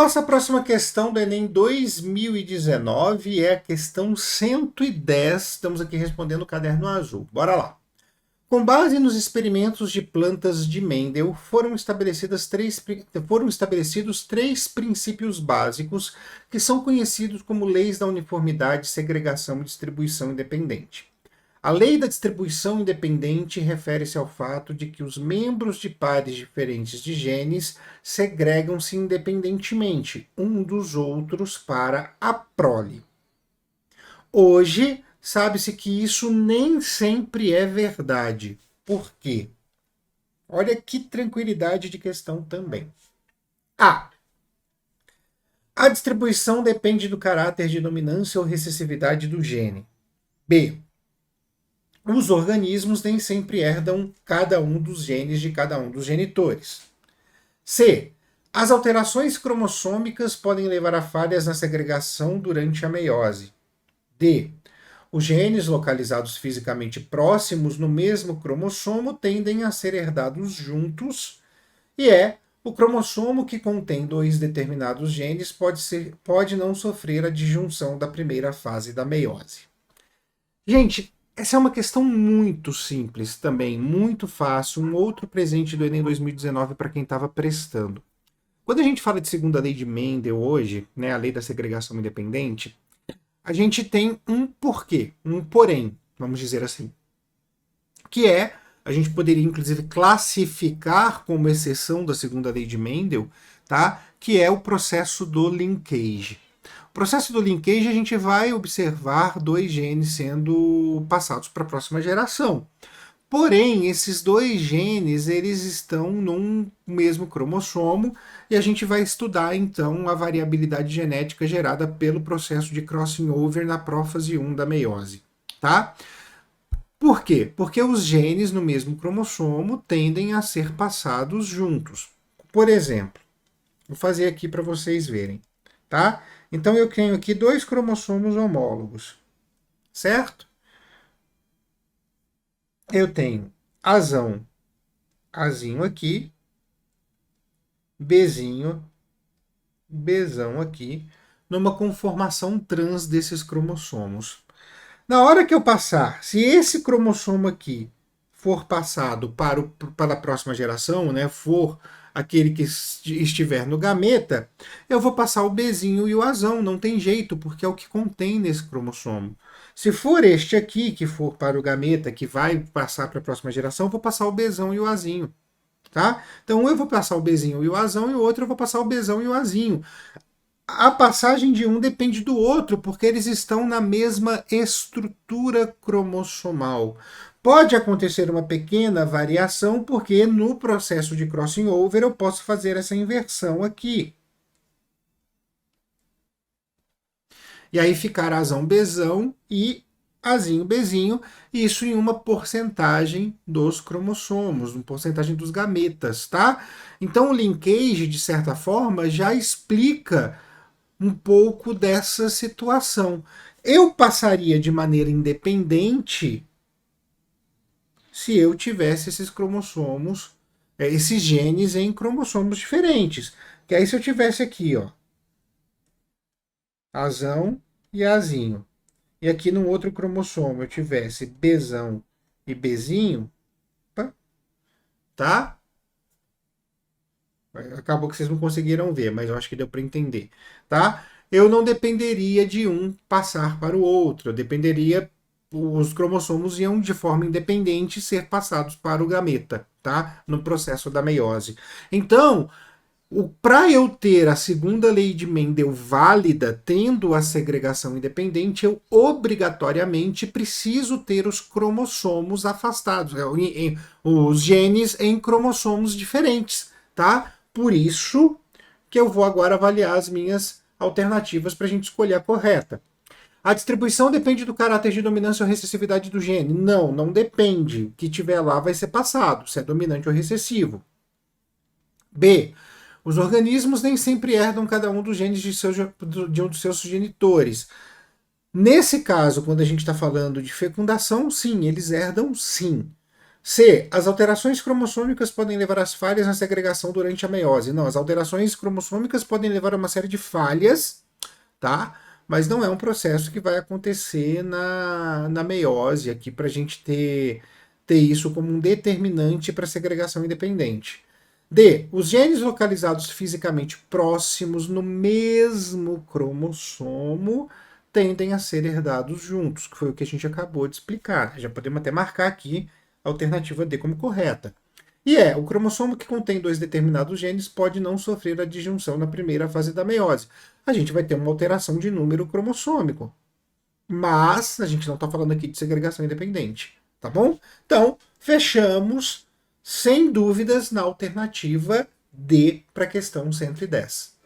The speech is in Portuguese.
Nossa próxima questão do Enem 2019 é a questão 110. Estamos aqui respondendo o caderno azul. Bora lá. Com base nos experimentos de plantas de Mendel, foram estabelecidos três princípios básicos que são conhecidos como leis da uniformidade, segregação e distribuição independente. A lei da distribuição independente refere-se ao fato de que os membros de pares diferentes de genes segregam-se independentemente um dos outros para a prole. Hoje, sabe-se que isso nem sempre é verdade. Por quê? Olha que tranquilidade de questão também. A distribuição depende do caráter de dominância ou recessividade do gene. B. Os organismos nem sempre herdam cada um dos genes de cada um dos genitores. C. As alterações cromossômicas podem levar a falhas na segregação durante a meiose. D. Os genes localizados fisicamente próximos no mesmo cromossomo tendem a ser herdados juntos. E o cromossomo que contém dois determinados genes pode não sofrer a disjunção da primeira fase da meiose. Gente, essa é uma questão muito simples também, muito fácil, um outro presente do Enem 2019 para quem estava prestando. Quando a gente fala de segunda lei de Mendel hoje, né, a lei da segregação independente, a gente tem um porquê, um porém, vamos dizer assim, que a gente poderia inclusive classificar como exceção da segunda lei de Mendel, tá? Que é o processo do linkage. O processo do linkage a gente vai observar dois genes sendo passados para a próxima geração. Porém, esses dois genes, eles estão num mesmo cromossomo e a gente vai estudar, então, a variabilidade genética gerada pelo processo de crossing over na prófase 1 da meiose, tá? Por quê? Porque os genes no mesmo cromossomo tendem a ser passados juntos. Por exemplo, vou fazer aqui para vocês verem, tá? Então, eu tenho aqui dois cromossomos homólogos, certo? Eu tenho Azão, Azinho aqui, Bzinho, Bzão aqui, numa conformação trans desses cromossomos. Na hora que eu passar, se esse cromossomo aqui for passado para a próxima geração, né, for aquele que estiver no gameta, eu vou passar o Bzinho e o Azão, não tem jeito, porque é o que contém nesse cromossomo. Se for este aqui, que for para o gameta, que vai passar para a próxima geração, eu vou passar o Bzão e o Azinho. Tá? Então, eu vou passar o Bzinho e o Azão, e o outro eu vou passar o Bzão e o Azinho. A passagem de um depende do outro, porque eles estão na mesma estrutura cromossomal. Pode acontecer uma pequena variação, porque no processo de crossing over eu posso fazer essa inversão aqui. E aí ficar Azão Bzão e Azinho Bzinho, isso em uma porcentagem dos cromossomos, uma porcentagem dos gametas, tá? Então o linkage, de certa forma, já explica um pouco dessa situação. Eu passaria de maneira independente se eu tivesse esses cromossomos, esses genes em cromossomos diferentes. Que aí se eu tivesse aqui, ó, Azão e Azinho, e aqui no outro cromossomo eu tivesse Bzão e Bzinho, tá? Acabou que vocês não conseguiram ver, mas eu acho que deu para entender, tá? Eu não dependeria de um passar para o outro, eu dependeria, os cromossomos iam de forma independente ser passados para o gameta, tá? No processo da meiose. Então, para eu ter a segunda lei de Mendel válida, tendo a segregação independente, eu obrigatoriamente preciso ter os cromossomos afastados, os genes em cromossomos diferentes, tá? Por isso que eu vou agora avaliar as minhas alternativas para a gente escolher a correta. A distribuição depende do caráter de dominância ou recessividade do gene? Não, não depende. O que tiver lá vai ser passado, se é dominante ou recessivo. B. Os organismos nem sempre herdam cada um dos genes de um dos seus genitores. Nesse caso, quando a gente está falando de fecundação, sim, eles herdam sim. C. As alterações cromossômicas podem levar às falhas na segregação durante a meiose. Não, as alterações cromossômicas podem levar a uma série de falhas, tá? Mas não é um processo que vai acontecer na meiose aqui para a gente ter isso como um determinante para segregação independente. D. Os genes localizados fisicamente próximos no mesmo cromossomo tendem a ser herdados juntos, que foi o que a gente acabou de explicar. Já podemos até marcar aqui a alternativa D como correta. E o cromossomo que contém dois determinados genes pode não sofrer a disjunção na primeira fase da meiose. A gente vai ter uma alteração de número cromossômico. Mas a gente não está falando aqui de segregação independente, tá bom? Então, fechamos sem dúvidas na alternativa D para a questão 110.